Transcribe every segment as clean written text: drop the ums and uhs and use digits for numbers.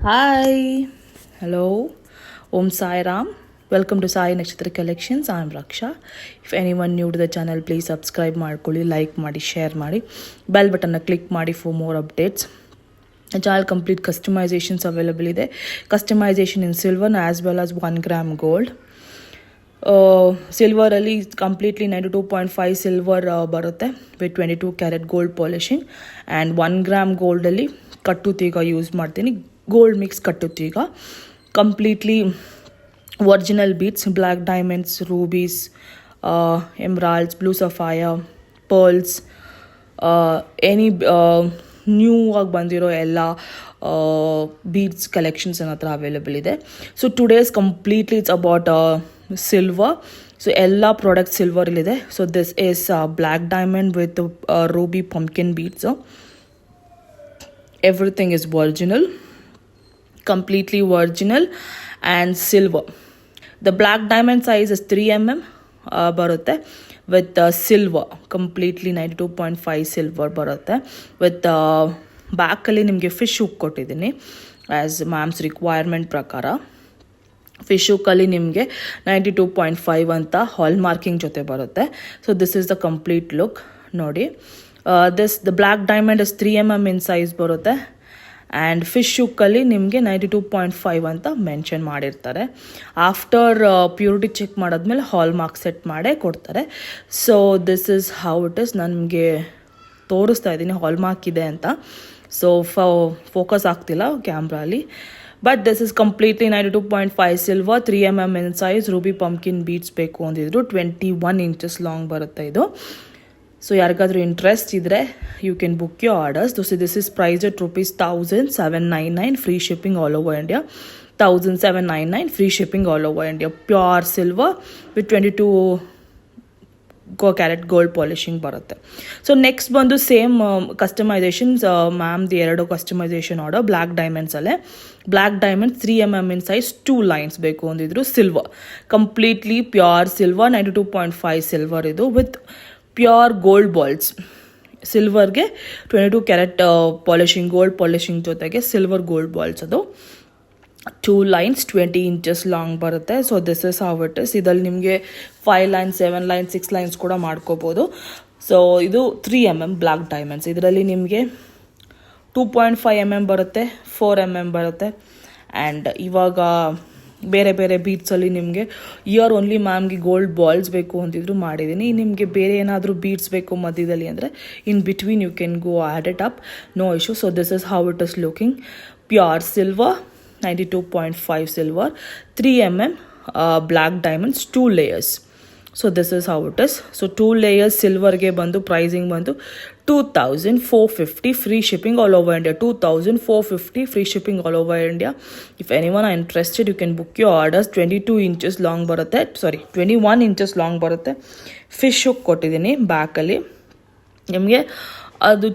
Hi, hello, Om Sai Ram. Welcome to Sai Nakshatra Collections. I am Raksha. If anyone new to the channel, please subscribe ಮಾಡ್ಕೊಳ್ಳಿ, like ಮಾಡಿ, share ಮಾಡಿ, bell button click ಮಾಡಿ for more updates. All complete customizations available ಇದೆ. Customization in silver as well as 1 gram gold. Silver ಅಲ್ಲಿ completely 92.5 silver ಬರುತ್ತೆ with 22 carat gold polishing and 1 gram ಗೋಲ್ಡಲ್ಲಿ ಕಟ್ಟುತ್ತೀಗ use ಮಾಡ್ತೀನಿ. ಗೋಲ್ಡ್ ಮಿಕ್ಸ್ ಕಟ್ಟುತ್ತೀಗ completely original beads, black diamonds, rubies, emeralds, blue sapphire, pearls, any new ಆಗಿ ಬಂದಿರೋ ಎಲ್ಲ beads collections ನನ್ನ ಹತ್ರ ಅವೈಲೇಬಲ್ ಇದೆ. So today's completely it's about silver. So ಎಲ್ಲ ಪ್ರಾಡಕ್ಟ್ ಸಿಲ್ವರ್ ಇಲ್ಲಿದೆ. So this is black diamond with ruby pumpkin beads. Everything is original, completely original and silver. The black diamond size is 3 mm ಬರುತ್ತೆ with silver, completely 92.5 silver ಬರುತ್ತೆ with ಬ್ಯಾಕಲ್ಲಿ ನಿಮಗೆ fish hook ಕೊಟ್ಟಿದ್ದೀನಿ as ma'am's requirement ಪ್ರಕಾರ. Fish ಹುಕ್ಕಲ್ಲಿ ನಿಮಗೆ 92.5 ಅಂತ hallmarking ಜೊತೆ ಬರುತ್ತೆ. So this is the complete look. ನೋಡಿ, the black diamond is 3 mm in size ಬರುತ್ತೆ ಆ್ಯಂಡ್ ಫಿಶ್ ಹುಕ್ಕಲ್ಲಿ ನಿಮಗೆ 92.5 ಅಂತ ಮೆನ್ಷನ್ ಮಾಡಿರ್ತಾರೆ. ಆಫ್ಟರ್ ಪ್ಯೂರಿಟಿ ಚೆಕ್ ಮಾಡಾದ್ಮೇಲೆ ಹಾಲ್ ಮಾರ್ಕ್ ಸೆಟ್ ಮಾಡೇ ಕೊಡ್ತಾರೆ. So this is how it is. ನಾನು ನಿಮಗೆ ತೋರಿಸ್ತಾ ಇದ್ದೀನಿ ಹಾಲ್ ಮಾರ್ಕ್ ಇದೆ ಅಂತ. ಸೊ ಫೋಕಸ್ ಆಗ್ತಿಲ್ಲ ಕ್ಯಾಮ್ರಾಲಿ. But this is completely 92.5 silver, 3 mm in size, ruby pumpkin beads ಬೇಕು ಅಂದಿದ್ರು. 21 inches ಲಾಂಗ್ ಬರುತ್ತೆ ಇದು. ಸೊ ಯಾರಿಗಾದ್ರೂ ಇಂಟ್ರೆಸ್ಟ್ ಇದ್ದರೆ you can book your orders. This is price at ₹1799, free shipping all over India. 1799 free shipping all over India. Pure silver with 22 carat gold polishing ಬರುತ್ತೆ. So next ಬಂದು same customisations. ಮ್ಯಾಮ್ದು 2 customisation order black ಡೈಮಂಡ್ಸಲ್ಲೇ. Black diamond 3 mm in size, 2 lines ಬೇಕು ಅಂದಿದ್ರು. Silver, completely pure silver, 92.5 silver ಇದು with pure gold balls. ಸಿಲ್ವರ್ಗೆ 22 carat polishing, gold polishing ಜೊತೆಗೆ silver gold balls. ಅದು 2 lines 20 inches ಲಾಂಗ್ ಬರುತ್ತೆ. So this is how it is. ಇದರಲ್ಲಿ ನಿಮಗೆ 5 lines, 7 lines, 6 lines ಕೂಡ ಮಾಡ್ಕೋಬೋದು. ಸೊ ಇದು 3 mm ಬ್ಲ್ಯಾಕ್ ಡೈಮಂಡ್ಸ್. ಇದರಲ್ಲಿ ನಿಮಗೆ 2.5 mm ಬರುತ್ತೆ, 4 mm ಬರುತ್ತೆ. ಆ್ಯಂಡ್ ಇವಾಗ ಬೇರೆ ಬೇರೆ ಬೀಡ್ಸಲ್ಲಿ ನಿಮಗೆ ಇಯರ್ ಓನ್ಲಿ ಮ್ಯಾಮ್ಗೆ ಗೋಲ್ಡ್ ಬಾಲ್ಸ್ ಬೇಕು ಅಂತಿದ್ರು ಮಾಡಿದ್ದೀನಿ. ನಿಮಗೆ ಬೇರೆ ಏನಾದರೂ ಬೀಡ್ಸ್ ಬೇಕು ಮಧ್ಯದಲ್ಲಿ ಅಂದರೆ in between you can go add it up, no issue. So this is how it is looking. Pure silver, 92.5 silver, 3 mm black diamonds, 2 layers. So this is how it is. So 2 layers ಸಿಲ್ವರ್ಗೆ ಬಂದು pricing ಬಂದು 2450, free shipping all over India. 2450 free shipping all over India. If anyone are interested you can book your orders. 22 inches long ಬರುತ್ತೆ, 21 inches long ಬರುತ್ತೆ. Fish hook ಕೊಟ್ಟಿದ್ದೀನಿ ಬ್ಯಾಕಲ್ಲಿ ನಿಮಗೆ. ಅದು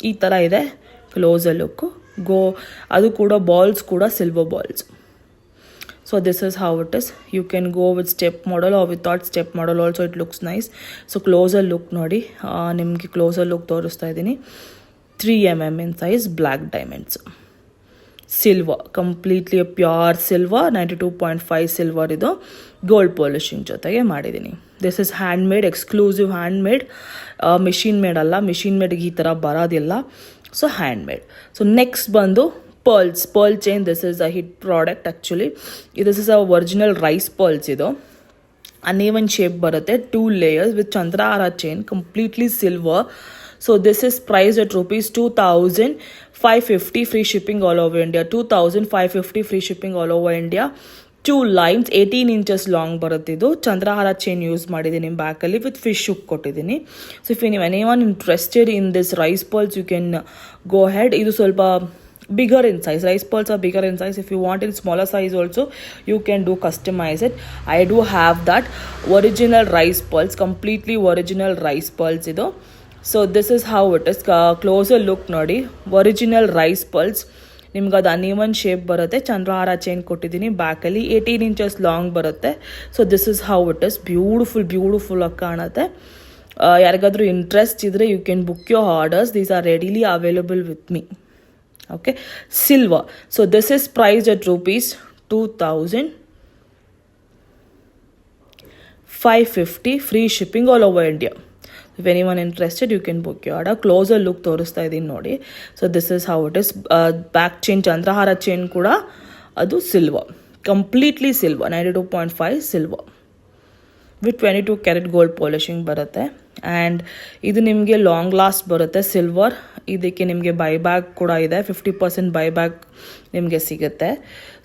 ಈ ಥರ ಇದೆ ಕ್ಲೋಸರ್ ಲುಕ್ಕು. ಅದು ಕೂಡ ಬಾಲ್ಸ್ ಕೂಡ silver balls. So this is how it is. You can go with step model or without step model also, it looks nice. So closer look ನೋಡಿ, ನಿಮಗೆ ಕ್ಲೋಸರ್ ಲುಕ್ ತೋರಿಸ್ತಾ ಇದ್ದೀನಿ. 3 mm in size, black diamonds, silver, completely a pure silver, 92.5 silver ಇದು gold polishing ಜೊತೆಗೆ ಮಾಡಿದ್ದೀನಿ. This is hand made, exclusive hand made, machine made ಅಲ್ಲ. Machine ಮೇಡ್ಗೆ ಈ ಥರ ಬರೋದಿಲ್ಲ. So hand made. So next ಬಂದು pearl chain. This is a hit product actually. This is a original rice pearls. ಇದು uneven shape ಬರುತ್ತೆ, 2 layers with Chandra chain, completely silver. So this is priced at ₹2550, free shipping all over India. 2550 free shipping all over India. 2 lines, 18 inches long ಬರುತ್ತೆ. ಇದು ಚಂದ್ರಹಾರ chain use ಮಾಡಿದ್ದೀನಿ ಬ್ಯಾಕಲ್ಲಿ with fish hook ಕೊಟ್ಟಿದ್ದೀನಿ. So if anyone interested in this rice pearls you can go ahead. ಇದು ಸ್ವಲ್ಪ bigger in size. Rice pearls are bigger in size. If you want in smaller size also, you can do customize it. I do have that original rice pearls, completely original rice pearls idu. So this is how it is. Closer look ನೋಡಿ, original rice pearls. ನಿಮ್ಗೆ ಅದು uneven shape ಬರುತ್ತೆ. ಚಂದ್ರಹಾರ chain ಕೊಟ್ಟಿದ್ದೀನಿ ಬ್ಯಾಕಲ್ಲಿ, 18 inches long ಬರುತ್ತೆ. So this is how it ಇಸ್. Beautiful ಆಗಿ ಕಾಣುತ್ತೆ. ಯಾರಿಗಾದ್ರೂ ಇಂಟ್ರೆಸ್ಟ್ ಇದ್ದರೆ you can book your orders. These are readily available with me. Okay, silver. So this is priced at rupees 2,550, free shipping all over India. If anyone interested, you can book your order. Closer look ತೋರಿಸ್ತಾ ಇದೀನಿ ನೋಡಿ. So this is how it is. Back chain Chandrahara chain ಕೂಡ ಅದು silver, completely silver, 92.5 silver with 22 carat gold polishing ಬರುತ್ತೆ. And ಇದು ನಿಮಗೆ long last ಬರುತ್ತೆ silver. ಇದಕ್ಕೆ ನಿಮಗೆ ಬೈಬ್ಯಾಕ್ ಕೂಡ ಇದೆ, 50% ಬೈಬ್ಯಾಕ್ ನಿಮಗೆ ಸಿಗುತ್ತೆ.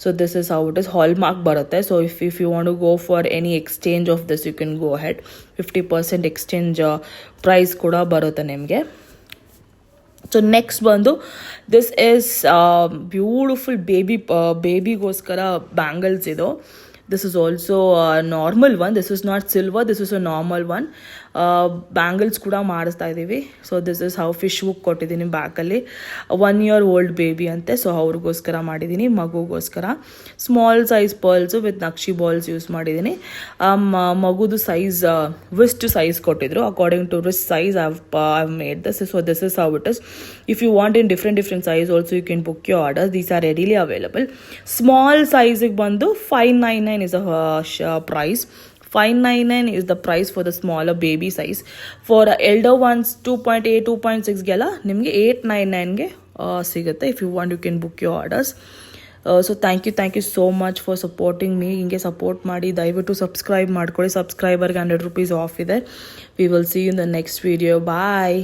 So this is how it is. Hallmark ಬರುತ್ತೆ. So if you want to go for any exchange of this you can go ahead. 50% exchange price ಕೂಡ ಬರುತ್ತೆ ನಿಮಗೆ. ಸೊ ನೆಕ್ಸ್ಟ್ ಬಂದು ದಿಸ್ ಇಸ್ ಬ್ಯೂಟಿಫುಲ್ ಬೇಬಿಗೋಸ್ಕರ bangles ಇದು. This is also a normal one. This is not silver. This is a normal one. Bangles ಕೂಡ ಮಾಡಿಸ್ತಾ ಇದ್ದೀವಿ. So this is how fish hook ಕೊಟ್ಟಿದ್ದೀನಿ ಬ್ಯಾಕಲ್ಲಿ. 1 year old ಬೇಬಿ ಅಂತೆ. ಸೊ ಅವ್ರಿಗೋಸ್ಕರ ಮಾಡಿದ್ದೀನಿ, ಮಗುಗೋಸ್ಕರ. Small size pearls with nakshi balls use ಮಾಡಿದ್ದೀನಿ. ಮಗುದು ಸೈಜ್ ರಿಸ್ಟ್ ಸೈಜ್ ಕೊಟ್ಟಿದ್ರು. According to wrist size I've made this. So this is how it is. If you want in different size also you can book your orders. These are readily available. Small size ಬಂದು 599 is the price. 599 is the price for the smaller baby size. For elder ones 2.8 2.6 ಗೆಲ್ಲ ನಿಮಗೆ 899ಗೆ ಸಿಗುತ್ತೆ. If you want you can book your orders. So thank you so much for supporting me. ಹಿಂಗೆ support ಮಾಡಿ. ದಯವಿಟ್ಟು subscribe ಮಾಡ್ಕೊಳ್ಳಿ. ಸಬ್ಸ್ಕ್ರೈಬರ್ಗೆ 100 rupees off ಇದೆ. We will see you in the next video. Bye.